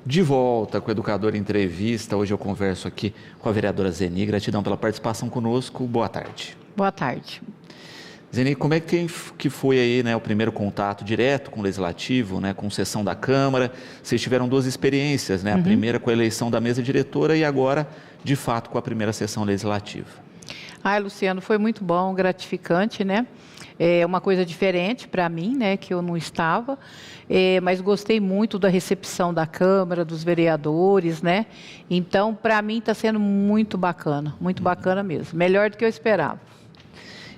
De volta com o Educador Entrevista. Hoje eu converso aqui com a vereadora Zeni. Gratidão pela participação conosco. Boa tarde. Boa tarde. Zeni, como é que foi aí, né, o primeiro contato direto com o Legislativo, né, com sessão da Câmara? Vocês tiveram duas experiências, né? A primeira com a eleição da mesa diretora e agora, de fato, com a primeira sessão legislativa. Luciano, foi muito bom, gratificante, né? É uma coisa diferente para mim, né, que eu não estava, mas gostei muito da recepção da Câmara, dos vereadores, né? Então, para mim está sendo muito bacana mesmo, melhor do que eu esperava.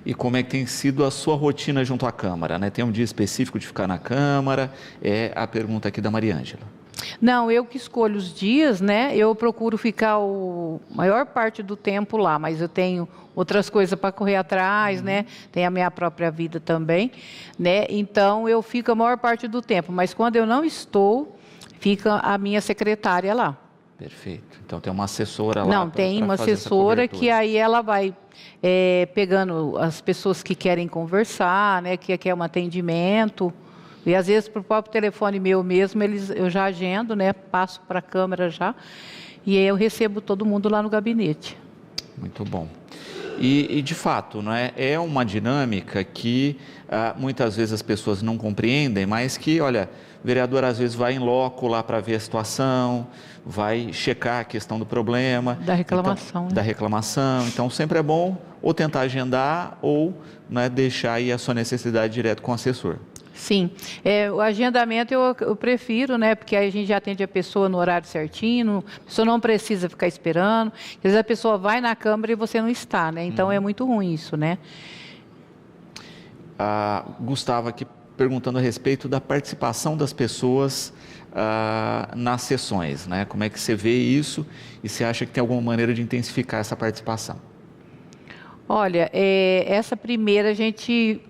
E como é que tem sido a sua rotina junto à Câmara, né? Tem um dia específico de ficar na Câmara? É a pergunta aqui da Maria Ângela. Não, eu que escolho os dias, né? Eu procuro ficar a maior parte do tempo lá, mas eu tenho outras coisas para correr atrás, né? Tem a minha própria vida também, né? Então, eu fico a maior parte do tempo, mas quando eu não estou, fica a minha secretária lá. Perfeito. Então, tem uma assessora lá. Não, tem uma assessora que aí ela vai pegando as pessoas que querem conversar, né? Que quer um atendimento. E às vezes, para o próprio telefone meu mesmo, eu já agendo, né? Passo para a Câmara já. E aí eu recebo todo mundo lá no gabinete. Muito bom. E de fato, não é uma dinâmica que muitas vezes as pessoas não compreendem, mas que, olha, o vereador às vezes vai em loco lá para ver a situação, vai checar a questão do problema. Da reclamação. Então, da reclamação. Então, sempre é bom ou tentar agendar ou, né, deixar aí a sua necessidade direto com o assessor. Sim, o agendamento eu prefiro, né? Porque aí a gente já atende a pessoa no horário certinho, a pessoa não precisa ficar esperando. Às vezes a pessoa vai na Câmara e você não está, né? Então é muito ruim isso, né? Gustavo aqui perguntando a respeito da participação das pessoas nas sessões, né? Como é que você vê isso e você acha que tem alguma maneira de intensificar essa participação? Olha, essa primeira a gente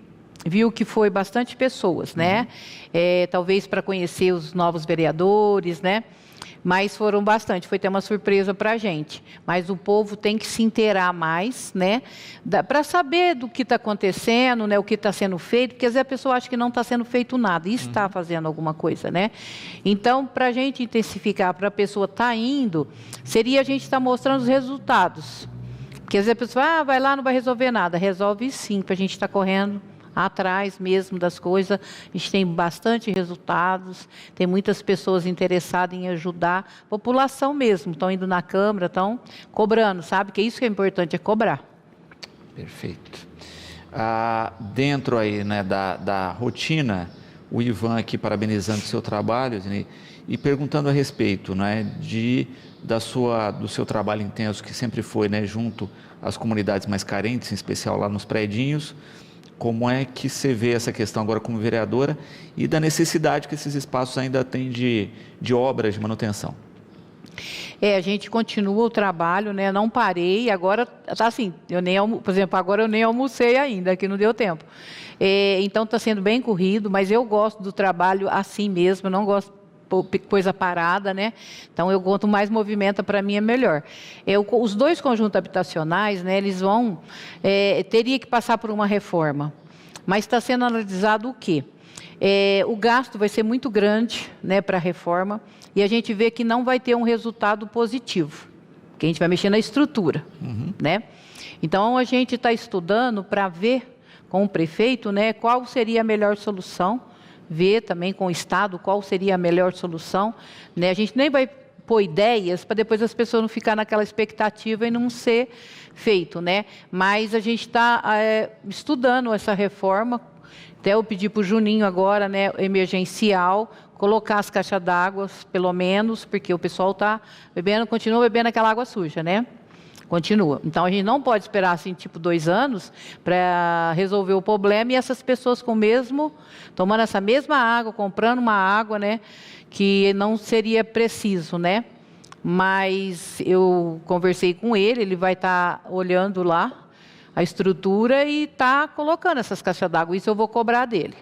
viu que foi bastante pessoas, né? Talvez para conhecer os novos vereadores, né? Mas foram bastante, foi até uma surpresa para a gente. Mas o povo tem que se inteirar mais, né? Para saber do que está acontecendo, né? O que está sendo feito, porque às vezes a pessoa acha que não está sendo feito nada e está fazendo alguma coisa, né? Então, para a gente intensificar, para a pessoa estar indo, seria a gente estar mostrando os resultados. Porque às vezes a pessoa vai lá, não vai resolver nada. Resolve sim, para a gente estar correndo atrás mesmo das coisas. A gente tem bastante resultados, tem muitas pessoas interessadas em ajudar, a população mesmo, estão indo na Câmara, estão cobrando, sabe? Que isso que é importante, é cobrar. Perfeito. Dentro aí, né, da rotina, o Ivan aqui parabenizando o seu trabalho, e perguntando a respeito, né, do seu trabalho intenso, que sempre foi, né, junto às comunidades mais carentes, em especial lá nos predinhos. Como é que você vê essa questão agora como vereadora e da necessidade que esses espaços ainda têm de obras de manutenção? A gente continua o trabalho, né? Não parei, agora tá assim, por exemplo, agora eu nem almocei ainda, que não deu tempo. Então está sendo bem corrido, mas eu gosto do trabalho assim mesmo, eu não gosto coisa parada, né? Então, quanto mais movimenta, para mim é melhor. Os dois conjuntos habitacionais, né, eles vão, teria que passar por uma reforma, mas está sendo analisado o quê? O gasto vai ser muito grande, né, para a reforma, e a gente vê que não vai ter um resultado positivo, porque a gente vai mexer na estrutura, né? Então, a gente está estudando para ver com o prefeito, né, qual seria a melhor solução, ver também com o Estado qual seria a melhor solução, né? A gente nem vai pôr ideias para depois as pessoas não ficarem naquela expectativa e não ser feito, né? Mas a gente está estudando essa reforma, até eu pedi para o Juninho agora, né, emergencial, colocar as caixas d'água, pelo menos, porque o pessoal está bebendo, continua bebendo aquela água suja, né? Continua. Então, a gente não pode esperar, assim, tipo 2 anos para resolver o problema e essas pessoas tomando essa mesma água, comprando uma água, né, que não seria preciso, né? Mas eu conversei com ele vai estar olhando lá a estrutura e está colocando essas caixas d'água. Isso eu vou cobrar dele.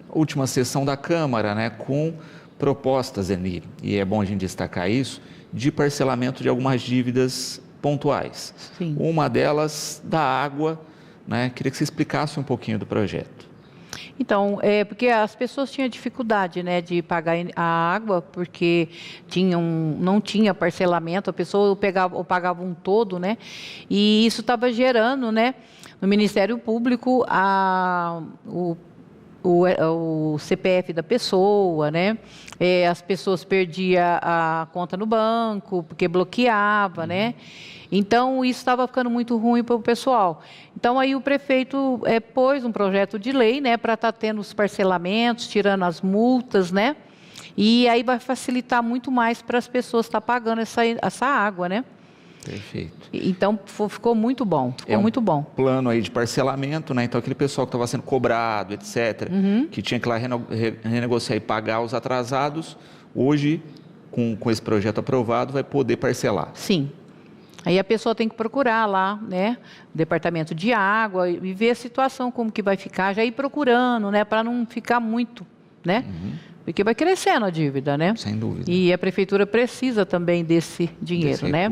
Última sessão da Câmara, né, com propostas, Zeni, e é bom a gente destacar isso, de parcelamento de algumas dívidas pontuais. Sim. Uma delas da água, né? Queria que você explicasse um pouquinho do projeto. Então, porque as pessoas tinham dificuldade, né, de pagar a água, porque não tinha parcelamento, a pessoa pagava um todo, né, e isso estava gerando, né, no Ministério Público o CPF da pessoa, né? As pessoas perdiam a conta no banco, porque bloqueava, né? Então, isso estava ficando muito ruim para o pessoal. Então, aí o prefeito pôs um projeto de lei, né, para estar tendo os parcelamentos, tirando as multas, né? E aí vai facilitar muito mais para as pessoas estar pagando essa água, né? Perfeito. Então, ficou muito bom, muito bom. Plano aí de parcelamento, né? Então, aquele pessoal que estava sendo cobrado, etc., que tinha que ir lá renegociar e pagar os atrasados, hoje, com esse projeto aprovado, vai poder parcelar. Sim. Aí a pessoa tem que procurar lá, né, departamento de água e ver a situação, como que vai ficar, já ir procurando, né, para não ficar muito, né? Porque vai crescendo a dívida, né? Sem dúvida. E a prefeitura precisa também desse dinheiro, né?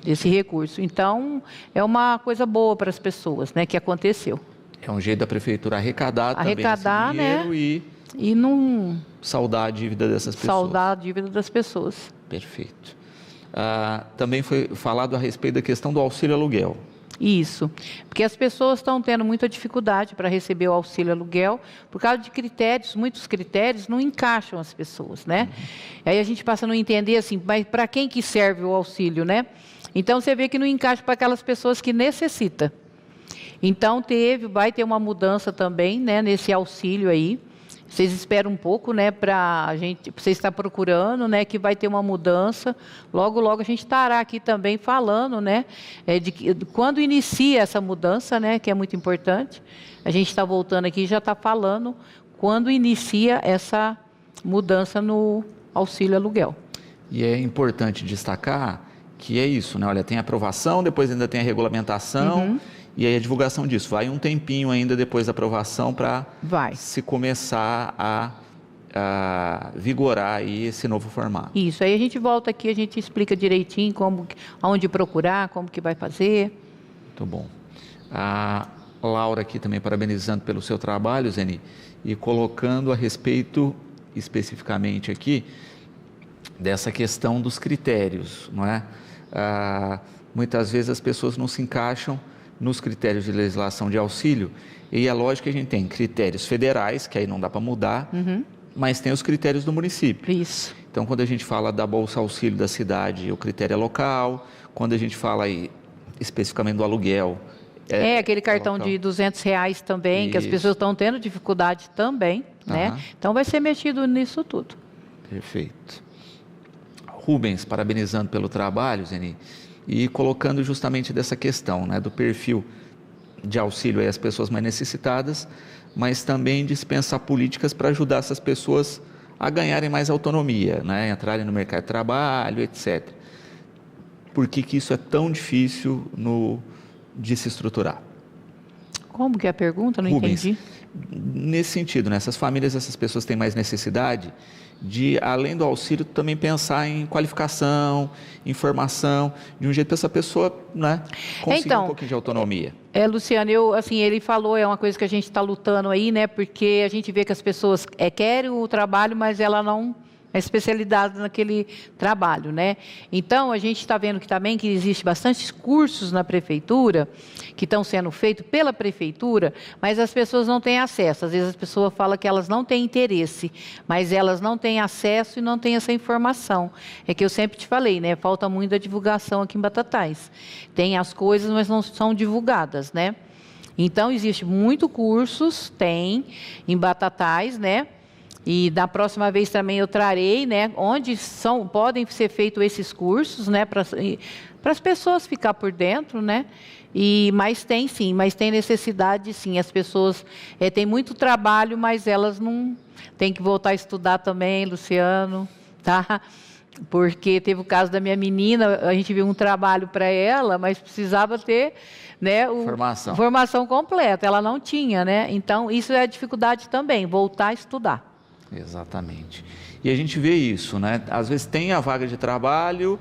Desse recurso. Então, é uma coisa boa para as pessoas, né, que aconteceu. É um jeito da prefeitura arrecadar também esse dinheiro, né? E não saldar a dívida dessas pessoas. Saldar a dívida das pessoas. Perfeito. Também foi falado a respeito da questão do auxílio aluguel. Isso, porque as pessoas estão tendo muita dificuldade para receber o auxílio aluguel, por causa de critérios, muitos critérios não encaixam as pessoas, né? Aí a gente passa a não entender assim, mas para quem que serve o auxílio, né? Então você vê que não encaixa para aquelas pessoas que necessitam. Então vai ter uma mudança também, né, nesse auxílio aí. Vocês esperam um pouco, né, para você estar procurando, né, que vai ter uma mudança. Logo, logo a gente estará aqui também falando, né, de quando inicia essa mudança, né, que é muito importante. A gente está voltando aqui e já está falando quando inicia essa mudança no auxílio aluguel. E é importante destacar que é isso, né? Olha, tem a aprovação, depois ainda tem a regulamentação. E aí a divulgação disso, vai um tempinho ainda depois da aprovação para se começar a vigorar aí esse novo formato. Isso, aí a gente volta aqui, a gente explica direitinho aonde procurar, como que vai fazer. Muito bom. A Laura aqui também parabenizando pelo seu trabalho, Zeni, e colocando a respeito especificamente aqui dessa questão dos critérios, não é? Muitas vezes as pessoas não se encaixam nos critérios de legislação de auxílio, e é lógico que a gente tem critérios federais, que aí não dá para mudar, mas tem os critérios do município. Isso. Então, quando a gente fala da Bolsa Auxílio da cidade, o critério é local. Quando a gente fala aí especificamente do aluguel... aquele cartão de R$200 também, Isso. que as pessoas estão tendo dificuldade também, né? Então, vai ser mexido nisso tudo. Perfeito. Rubens, parabenizando pelo trabalho, Zeni, e colocando justamente dessa questão, né, do perfil de auxílio às pessoas mais necessitadas, mas também de se pensar políticas para ajudar essas pessoas a ganharem mais autonomia, né, entrarem no mercado de trabalho, etc. Por que isso é tão difícil de se estruturar? Como que é a pergunta? Não Rubens, entendi. Nesse sentido, né, essas famílias, essas pessoas têm mais necessidade de, além do auxílio, também pensar em qualificação, em formação, de um jeito para essa pessoa, né, conseguir um pouquinho de autonomia. Luciano, ele falou, é uma coisa que a gente está lutando aí, né, porque a gente vê que as pessoas querem o trabalho, mas ela não é especialidade naquele trabalho, né? Então, a gente está vendo que existe bastante cursos na prefeitura, que estão sendo feitos pela prefeitura, mas as pessoas não têm acesso. Às vezes as pessoas falam que elas não têm interesse, mas elas não têm acesso e não têm essa informação. É que eu sempre te falei, né? Falta muito a divulgação aqui em Batatais. Tem as coisas, mas não são divulgadas, né? Então, existe muito cursos, tem em Batatais, né? E da próxima vez também eu trarei, né, onde podem ser feitos esses cursos, né, para as pessoas ficar por dentro, né? Mas tem necessidade, sim. As pessoas têm muito trabalho, mas elas não têm que voltar a estudar também, Luciano, tá? Porque teve o caso da minha menina, a gente viu um trabalho para ela, mas precisava ter, né, formação completa. Ela não tinha, né? Então isso é a dificuldade também, voltar a estudar. Exatamente. E a gente vê isso, né? Às vezes tem a vaga de trabalho,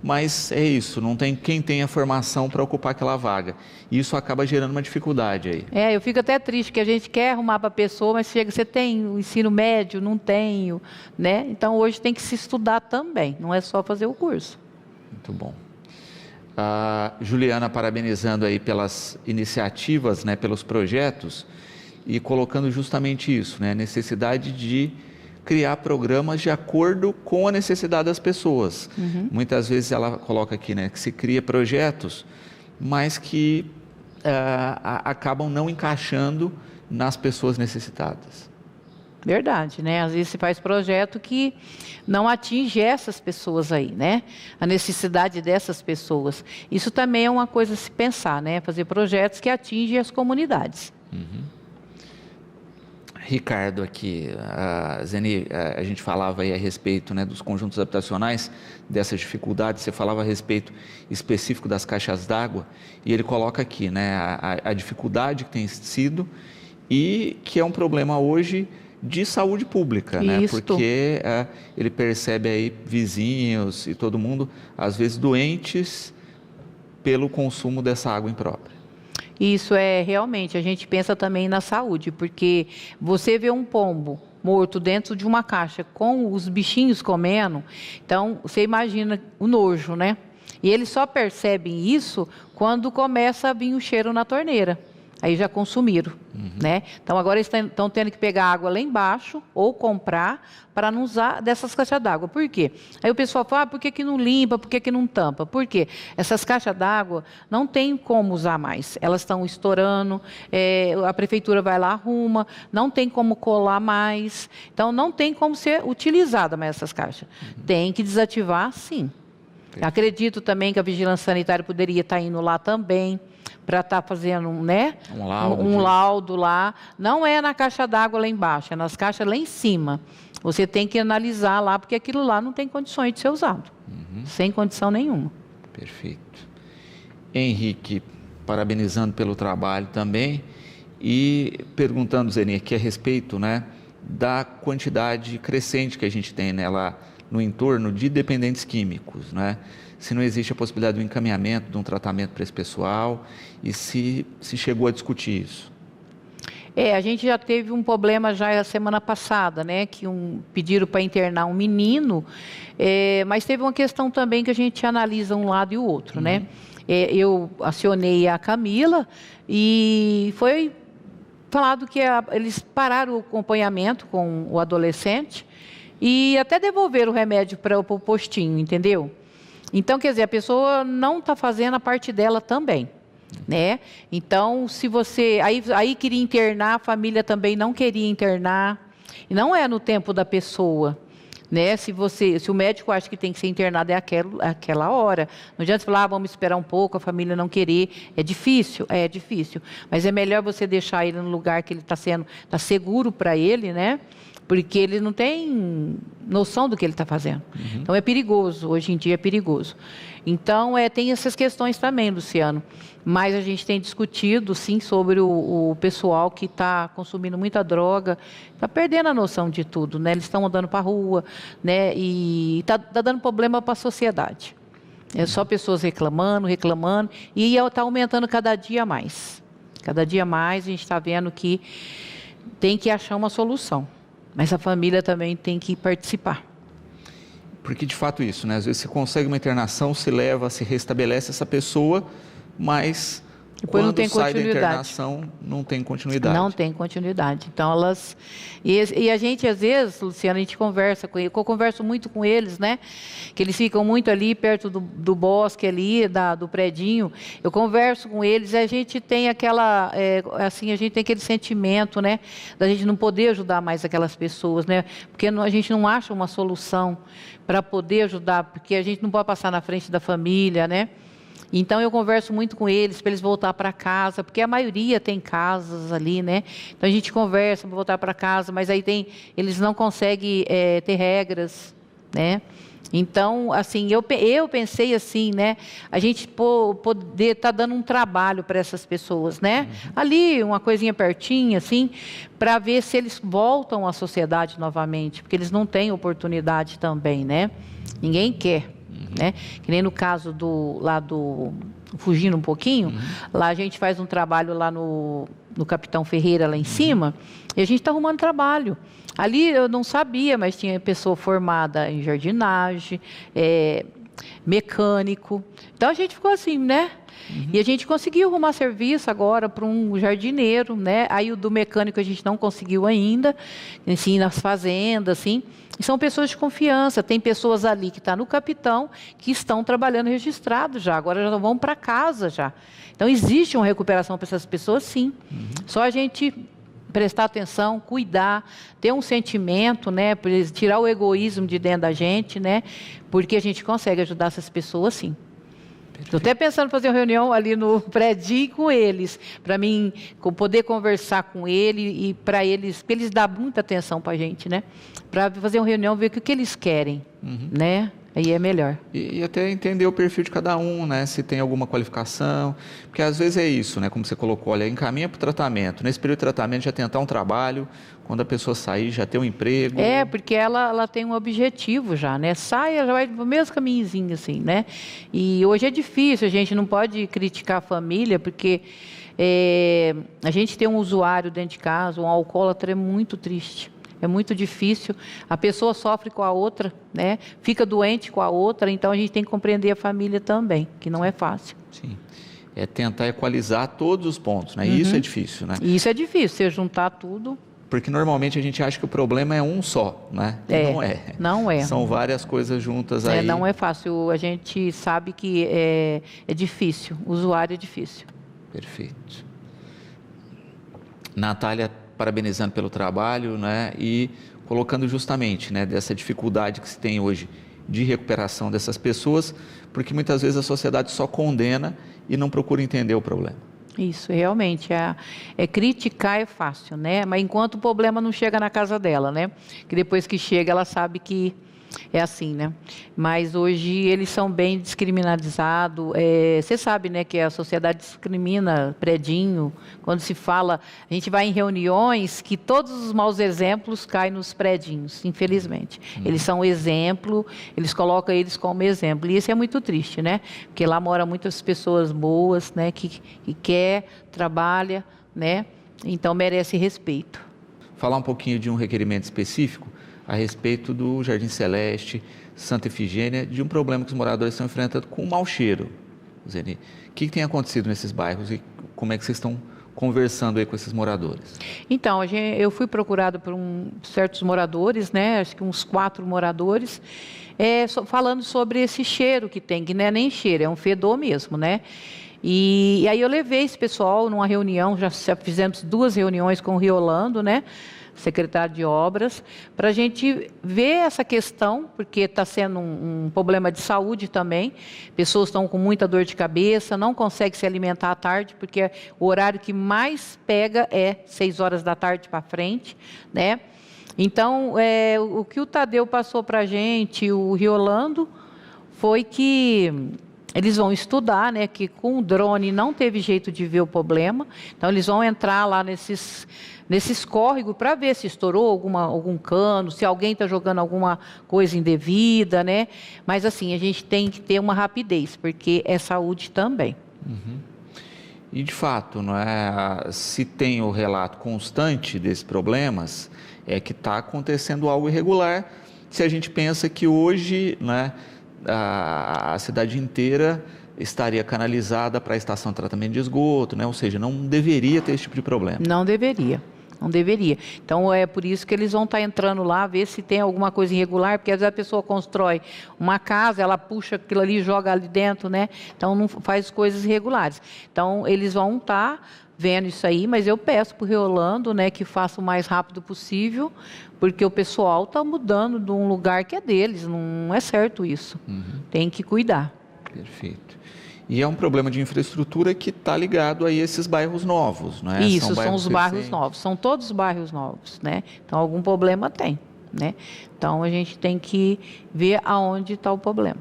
mas é isso, não tem quem tenha formação para ocupar aquela vaga. E isso acaba gerando uma dificuldade aí. Eu fico até triste, que a gente quer arrumar para a pessoa, mas chega, você tem o ensino médio? Não tenho, né? Então, hoje tem que se estudar também, não é só fazer o curso. Muito bom. Juliana, parabenizando aí pelas iniciativas, né, pelos projetos, e colocando justamente isso, né, a necessidade de criar programas de acordo com a necessidade das pessoas. Muitas vezes ela coloca aqui, né, que se cria projetos, mas que acabam não encaixando nas pessoas necessitadas. Verdade, né? Às vezes se faz projeto que não atinge essas pessoas aí, né? A necessidade dessas pessoas. Isso também é uma coisa a se pensar, né? Fazer projetos que atingem as comunidades. Ricardo, aqui, Zeni, a gente falava aí a respeito, né, dos conjuntos habitacionais, dessas dificuldades, você falava a respeito específico das caixas d'água, e ele coloca aqui, né, a dificuldade que tem sido e que é um problema hoje de saúde pública, né? Porque ele percebe aí vizinhos e todo mundo, às vezes doentes pelo consumo dessa água imprópria. Isso é realmente, a gente pensa também na saúde, porque você vê um pombo morto dentro de uma caixa com os bichinhos comendo, então você imagina o nojo, né? E eles só percebem isso quando começa a vir o cheiro na torneira. Aí já consumiram, né? Então agora eles estão tendo que pegar água lá embaixo ou comprar para não usar dessas caixas d'água. Por quê? Aí o pessoal fala, por que não limpa, por que não tampa? Por quê? Essas caixas d'água não tem como usar mais. Elas estão estourando, a prefeitura vai lá, arruma, não tem como colar mais. Então não tem como ser utilizada mais essas caixas. Tem que desativar, sim. Acredito também que a vigilância sanitária poderia estar indo lá também, para estar fazendo, né, um laudo lá. Não é na caixa d'água lá embaixo, é nas caixas lá em cima. Você tem que analisar lá, porque aquilo lá não tem condições de ser usado. Sem condição nenhuma. Perfeito. Henrique, parabenizando pelo trabalho também e perguntando, Zeni, aqui a respeito, né, da quantidade crescente que a gente tem, né, lá no entorno de dependentes químicos, né? Se não existe a possibilidade do encaminhamento, de um tratamento para esse pessoal, e se chegou a discutir isso. A gente já teve um problema já a semana passada, né, que pediram para internar um menino, mas teve uma questão também que a gente analisa um lado e o outro, né? Eu acionei a Camila e foi falado que eles pararam o acompanhamento com o adolescente e até devolveram o remédio para o postinho, entendeu? Então, quer dizer, a pessoa não está fazendo a parte dela também, né? Então, se você... Aí queria internar, a família também não queria internar. E não é no tempo da pessoa, né? Se o médico acha que tem que ser internado, é aquela hora. Não adianta falar, vamos esperar um pouco, a família não querer. É difícil? É difícil. Mas é melhor você deixar ele no lugar que ele está seguro para ele, né? Porque ele não tem noção do que ele está fazendo. Então é perigoso, hoje em dia é perigoso. Então tem essas questões também, Luciano. Mas a gente tem discutido, sim, sobre o pessoal que está consumindo muita droga, está perdendo a noção de tudo, né? Eles estão andando para a rua, né? E está dando problema para a sociedade. É só pessoas reclamando, e está aumentando cada dia mais. Cada dia mais a gente está vendo que tem que achar uma solução. Mas a família também tem que participar. Porque, de fato, isso, né? Às vezes você consegue uma internação, se leva, se restabelece essa pessoa, mas depois quando não tem sai da internação, não tem continuidade. Não tem continuidade. Então, elas... E a gente, às vezes, Luciana, a gente conversa com eles, eu converso muito com eles, né? Que eles ficam muito ali, perto do bosque ali, do predinho. Eu converso com eles e a gente tem aquela... assim, a gente tem aquele sentimento, né? Da gente não poder ajudar mais aquelas pessoas, né? Porque a gente não acha uma solução para poder ajudar, porque a gente não pode passar na frente da família, né? Então, eu converso muito com eles para eles voltar para casa, porque a maioria tem casas ali, né? Então, a gente conversa para voltar para casa, mas aí eles não conseguem ter regras, né? Então, assim, eu pensei assim, né? A gente poder estar dando um trabalho para essas pessoas, né? Ali, uma coisinha pertinho, assim, para ver se eles voltam à sociedade novamente, porque eles não têm oportunidade também, né? Ninguém quer. né? Que nem no caso fugindo um pouquinho, lá a gente faz um trabalho lá no Capitão Ferreira, lá em cima, e a gente está arrumando trabalho. Ali eu não sabia, mas tinha pessoa formada em jardinagem, mecânico. Então a gente ficou assim, né? E a gente conseguiu arrumar serviço agora para um jardineiro, né? Aí o do mecânico a gente não conseguiu ainda, assim, nas fazendas, assim. E são pessoas de confiança. Tem pessoas ali que estão no Capitão, que estão trabalhando registrados já, agora já vão para casa já. Então existe uma recuperação para essas pessoas, sim. Só a gente prestar atenção, cuidar, ter um sentimento, né? Tirar o egoísmo de dentro da gente, né? Porque a gente consegue ajudar essas pessoas, sim. Estou até pensando em fazer uma reunião ali no prédio com eles, para mim poder conversar com ele e para eles dar muita atenção para a gente, né? Para fazer uma reunião, ver o que eles querem, né? Aí é melhor. E até entender o perfil de cada um, né? Se tem alguma qualificação, porque às vezes é isso, né? Como você colocou, olha, encaminha para o tratamento. Nesse período de tratamento já tentar um trabalho, quando a pessoa sair já ter um emprego. Porque ela tem um objetivo já, né? Saia, já vai no mesmo caminhozinho assim, né? E hoje é difícil, a gente não pode criticar a família, porque a gente tem um usuário dentro de casa, um alcoólatra, é muito triste. É muito difícil, a pessoa sofre com a outra, né? Fica doente com a outra, então a gente tem que compreender a família também, que não é fácil. Sim, é tentar equalizar todos os pontos, né? Isso é difícil, né? Isso é difícil, você juntar tudo. Porque normalmente a gente acha que o problema é um só, né? E não é. Não é. São várias coisas juntas aí. Não é fácil, a gente sabe que é difícil, o usuário é difícil. Perfeito. Natália, parabenizando pelo trabalho, né, e colocando justamente, né, dessa dificuldade que se tem hoje de recuperação dessas pessoas, porque muitas vezes a sociedade só condena e não procura entender o problema. Isso, realmente, criticar é fácil, né, mas enquanto o problema não chega na casa dela, né, que depois que chega ela sabe que é assim, né? Mas hoje eles são bem descriminalizados. Você sabe, né, que a sociedade discrimina predinho. Quando se fala, a gente vai em reuniões que todos os maus exemplos caem nos predinhos, infelizmente. Eles são exemplo, eles colocam eles como exemplo. E isso é muito triste, né? Porque lá moram muitas pessoas boas, né, que quer, trabalha, né? Então merece respeito. Falar um pouquinho de um requerimento específico a respeito do Jardim Celeste, Santa Efigênia, de um problema que os moradores estão enfrentando com o mau cheiro. Zeni, o que tem acontecido nesses bairros e como é que vocês estão conversando aí com esses moradores? Então, eu fui procurada por certos moradores, né? Acho que uns 4 moradores, falando sobre esse cheiro que tem, que não é nem cheiro, é um fedor mesmo, né? E aí eu levei esse pessoal numa reunião, já fizemos 2 reuniões com o Riolando, né? Secretário de Obras, para a gente ver essa questão, porque está sendo um problema de saúde também. Pessoas estão com muita dor de cabeça, não conseguem se alimentar à tarde, porque o horário que mais pega é 6 horas da tarde para frente, né? Então, o que o Tadeu passou para a gente, o Riolando, foi que eles vão estudar, né, que com o drone não teve jeito de ver o problema, então eles vão entrar lá nesses córregos para ver se estourou algum cano, se alguém está jogando alguma coisa indevida, né? Mas assim, a gente tem que ter uma rapidez, porque é saúde também. E de fato, não é, se tem o relato constante desses problemas, é que está acontecendo algo irregular, se a gente pensa que hoje, né, a cidade inteira estaria canalizada para a estação de tratamento de esgoto, né? Ou seja, não deveria ter esse tipo de problema. Não deveria. Então, é por isso que eles vão estar entrando lá, ver se tem alguma coisa irregular, porque às vezes a pessoa constrói uma casa, ela puxa aquilo ali e joga ali dentro, né? Então, não faz coisas irregulares. Então, eles vão estar vendo isso aí, mas eu peço para o Riolando, né, que faça o mais rápido possível, porque o pessoal está mudando de um lugar que é deles, não é certo isso. Tem que cuidar. Perfeito. E é um problema de infraestrutura que está ligado aí a esses bairros novos, não é? Isso, são os bairros novos, são todos bairros novos, né? Então, algum problema tem, né? Então, a gente tem que ver aonde está o problema.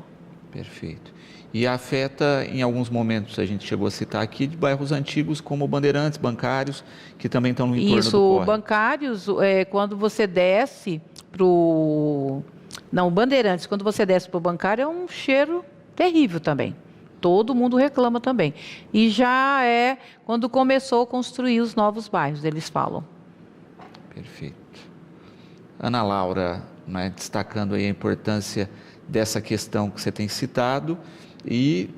Perfeito. E afeta, em alguns momentos, a gente chegou a citar aqui, de bairros antigos como Bandeirantes, bancários, que também estão no entorno do córrego. Isso, bancários, quando você desce Não, o Bandeirantes, quando você desce para o bancário, é um cheiro terrível também. Todo mundo reclama também. E já é quando começou a construir os novos bairros, eles falam. Perfeito. Ana Laura, né, destacando aí a importância dessa questão que você tem citado e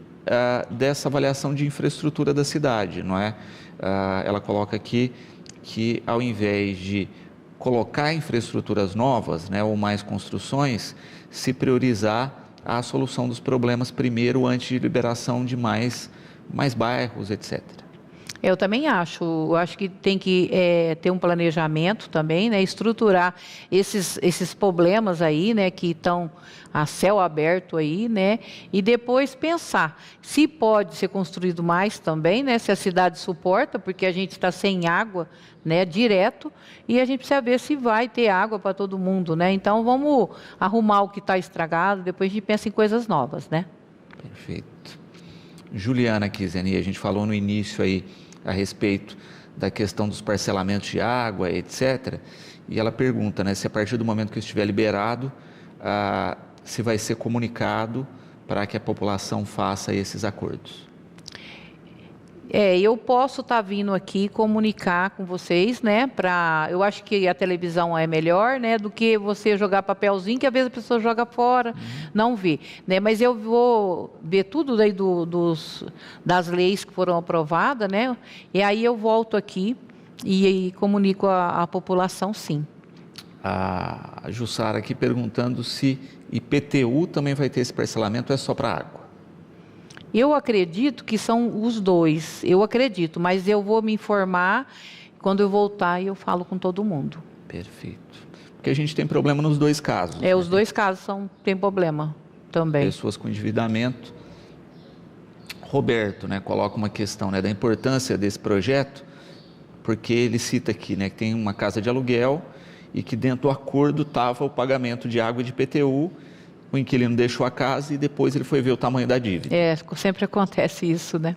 dessa avaliação de infraestrutura da cidade, não é? Ela coloca aqui que ao invés de colocar infraestruturas novas, né, ou mais construções, se priorizar a solução dos problemas primeiro antes de liberação de mais bairros, etc. Eu também acho. Eu acho que tem que ter um planejamento também, né? Estruturar esses problemas aí, né? Que estão a céu aberto aí, né? E depois pensar se pode ser construído mais também, né? Se a cidade suporta, porque a gente está sem água, né? Direto, e a gente precisa ver se vai ter água para todo mundo, né? Então vamos arrumar o que está estragado, depois a gente pensa em coisas novas, né? Perfeito. Juliana Kizeni, a gente falou no início aí a respeito da questão dos parcelamentos de água, etc. E ela pergunta, né, se a partir do momento que estiver liberado, se vai ser comunicado para que a população faça esses acordos. Eu posso estar vindo aqui comunicar com vocês, né? Eu acho que a televisão é melhor, né? Do que você jogar papelzinho, que às vezes a pessoa joga fora, não vê, né? Mas eu vou ver tudo daí das leis que foram aprovadas, né? E aí eu volto aqui e comunico a população, sim. A Jussara aqui perguntando se IPTU também vai ter esse parcelamento ou é só para água? Eu acredito que são os dois, eu acredito, mas eu vou me informar, quando eu voltar eu falo com todo mundo. Perfeito. Porque a gente tem problema nos dois casos. Né? Os dois casos tem problema também. Pessoas com endividamento. Roberto, né, coloca uma questão, né, da importância desse projeto, porque ele cita aqui, né, que tem uma casa de aluguel e que dentro do acordo estava o pagamento de água e de IPTU. O inquilino deixou a casa e depois ele foi ver o tamanho da dívida. Sempre acontece isso, né?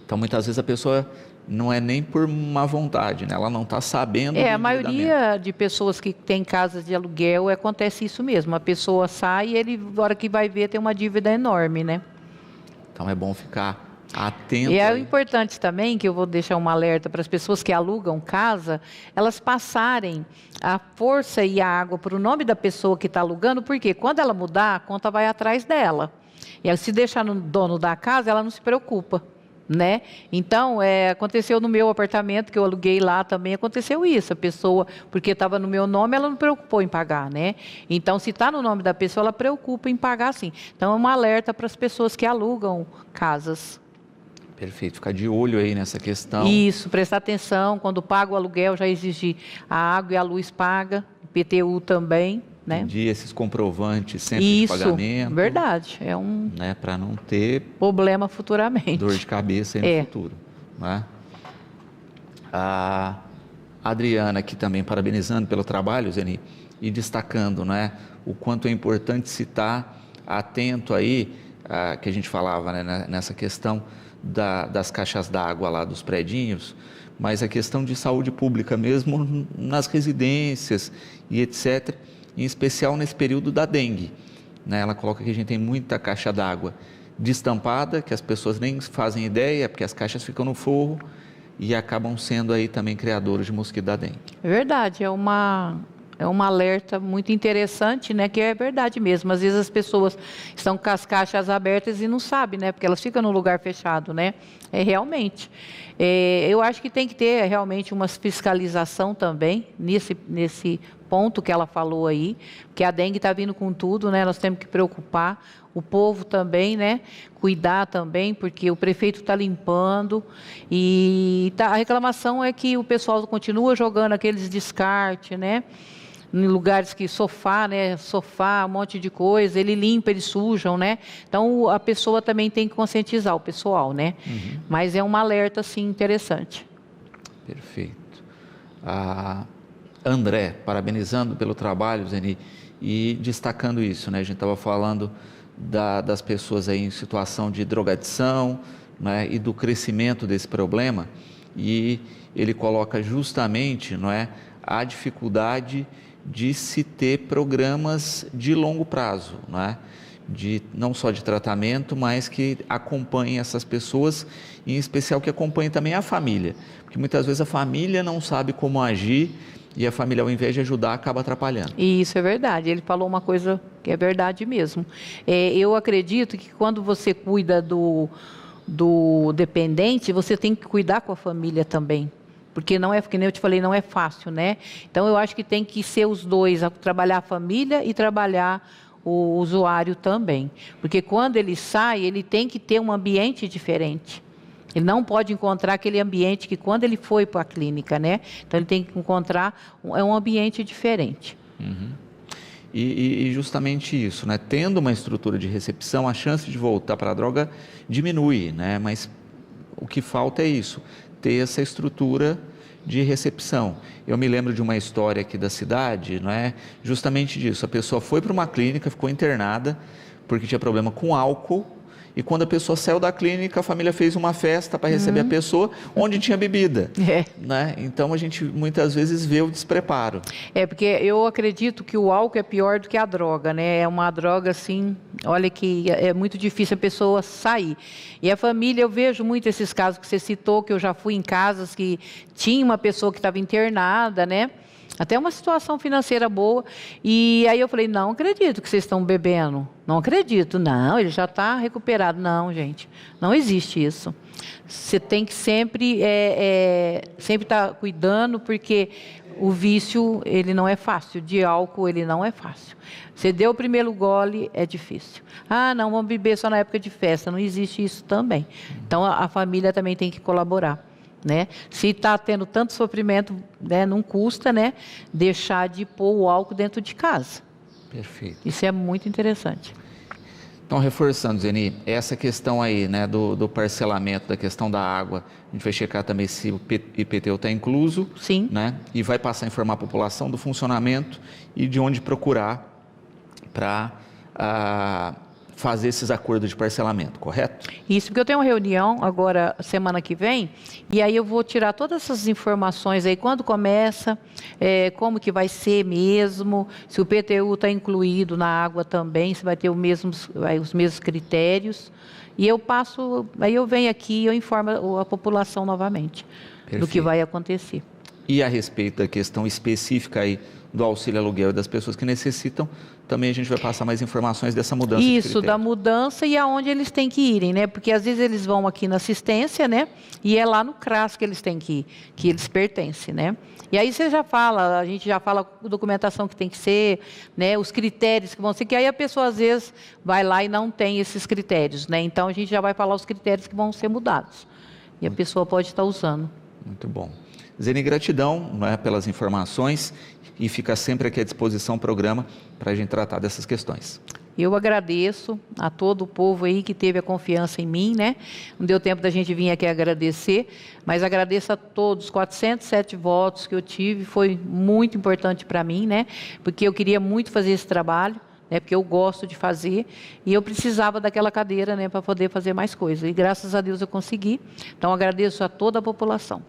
Então, muitas vezes a pessoa não é nem por má vontade, né? Ela não está sabendo. A maioria de pessoas que têm casas de aluguel, acontece isso mesmo. A pessoa sai e ele, na hora que vai ver, tem uma dívida enorme, né? Então, é bom ficar atento. E é importante também, que eu vou deixar um alerta para as pessoas que alugam casa, elas passarem a força e a água para o nome da pessoa que está alugando, porque quando ela mudar, a conta vai atrás dela. E ela, se deixar no dono da casa, ela não se preocupa, né? Então, aconteceu no meu apartamento, que eu aluguei lá também, aconteceu isso. A pessoa, porque estava no meu nome, ela não preocupou em pagar, né? Então, se está no nome da pessoa, ela preocupa em pagar sim. Então, é um alerta para as pessoas que alugam casas. Perfeito, ficar de olho aí nessa questão. Isso, prestar atenção, quando paga o aluguel, já exigir a água e a luz paga, IPTU também, né? Pedir esses comprovantes sempre de pagamento. Isso, verdade. Né, para não ter problema futuramente. Dor de cabeça aí no futuro. Né? A Adriana aqui também parabenizando pelo trabalho, Zeni, e destacando, né, o quanto é importante se estar atento aí, que a gente falava, né, nessa questão das caixas d'água lá dos predinhos, mas a questão de saúde pública mesmo nas residências e etc., em especial nesse período da dengue. Né? Ela coloca que a gente tem muita caixa d'água destampada, que as pessoas nem fazem ideia, porque as caixas ficam no forro e acabam sendo aí também criadores de mosquito da dengue. É verdade, é um alerta muito interessante, né? Que é verdade mesmo. Às vezes as pessoas estão com as caixas abertas e não sabem, né? Porque elas ficam num lugar fechado, né? Realmente. Eu acho que tem que ter realmente uma fiscalização também nesse ponto que ela falou aí, porque a dengue está vindo com tudo, né? Nós temos que preocupar. O povo também, né? Cuidar também, porque o prefeito está limpando e a reclamação é que o pessoal continua jogando aqueles descartes, né? Em lugares que sofá, né? Sofá, um monte de coisa, ele limpa, eles sujam, né? Então a pessoa também tem que conscientizar o pessoal, né? Uhum. Mas é um alerta, sim, interessante. Perfeito. André, parabenizando pelo trabalho, Zeni, e destacando isso, né? A gente estava falando das pessoas aí em situação de drogadição, né? E do crescimento desse problema, e ele coloca justamente, não é, a dificuldade de se ter programas de longo prazo, não é? Não só de tratamento, mas que acompanhem essas pessoas, em especial que acompanhem também a família, porque muitas vezes a família não sabe como agir e a família, ao invés de ajudar, acaba atrapalhando. E isso é verdade, ele falou uma coisa que é verdade mesmo. Eu acredito que quando você cuida do dependente, você tem que cuidar com a família também. Porque não é, que nem eu te falei, não é fácil, né? Então eu acho que tem que ser os dois, trabalhar a família e trabalhar o usuário também. Porque quando ele sai, ele tem que ter um ambiente diferente. Ele não pode encontrar aquele ambiente que quando ele foi para a clínica, né? Então ele tem que encontrar um ambiente diferente. Uhum. E justamente isso, né? Tendo uma estrutura de recepção, a chance de voltar para a droga diminui, né? Mas o que falta é isso, ter essa estrutura de recepção. Eu me lembro de uma história aqui da cidade, não é? Justamente disso, a pessoa foi para uma clínica, ficou internada porque tinha problema com álcool, e quando a pessoa saiu da clínica, a família fez uma festa para receber a pessoa, onde tinha bebida. Né? Então a gente muitas vezes vê o despreparo. Porque eu acredito que o álcool é pior do que a droga, né? É uma droga assim, olha que é muito difícil a pessoa sair. E a família, eu vejo muito esses casos que você citou, que eu já fui em casas que tinha uma pessoa que estava internada, né? Até uma situação financeira boa, e aí eu falei, não acredito que vocês estão bebendo, não acredito, não, ele já está recuperado. Não, gente, não existe isso. Você tem que sempre estar cuidando, porque o vício, ele não é fácil, de álcool ele não é fácil. Você deu o primeiro gole, é difícil. Ah, não, vamos beber só na época de festa, não existe isso também. Então a família também tem que colaborar. Né? Se está tendo tanto sofrimento, né, não custa, né, deixar de pôr o álcool dentro de casa. Perfeito. Isso é muito interessante. Então, reforçando, Zeni, essa questão aí, né, do parcelamento, da questão da água, a gente vai checar também se o IPTU está incluso. Sim. Né, e vai passar a informar a população do funcionamento e de onde procurar para fazer esses acordos de parcelamento, correto? Isso, porque eu tenho uma reunião agora, semana que vem, e aí eu vou tirar todas essas informações aí, quando começa, como que vai ser mesmo, se o PTU está incluído na água também, se vai ter os mesmos critérios, e eu passo, aí eu venho aqui e eu informo a população novamente. Perfeito. Do que vai acontecer. E a respeito da questão específica aí do auxílio aluguel e das pessoas que necessitam, também a gente vai passar mais informações dessa mudança. Isso, da mudança e aonde eles têm que irem, né? Porque às vezes eles vão aqui na assistência, né? E é lá no CRAS que eles têm que ir, que eles pertencem, né? E aí você já fala, a gente já fala a documentação que tem que ser, né? Os critérios que vão ser, que aí a pessoa às vezes vai lá e não tem esses critérios, né? Então a gente já vai falar os critérios que vão ser mudados. E a pessoa pode estar usando. Muito bom. Zeni, gratidão, né, pelas informações, e fica sempre aqui à disposição o programa para a gente tratar dessas questões. Eu agradeço a todo o povo aí que teve a confiança em mim, né? Não deu tempo da gente vir aqui agradecer, mas agradeço a todos, 407 votos que eu tive, foi muito importante para mim, né? Porque eu queria muito fazer esse trabalho, né? Porque eu gosto de fazer, e eu precisava daquela cadeira, né, para poder fazer mais coisas. E graças a Deus eu consegui. Então agradeço a toda a população.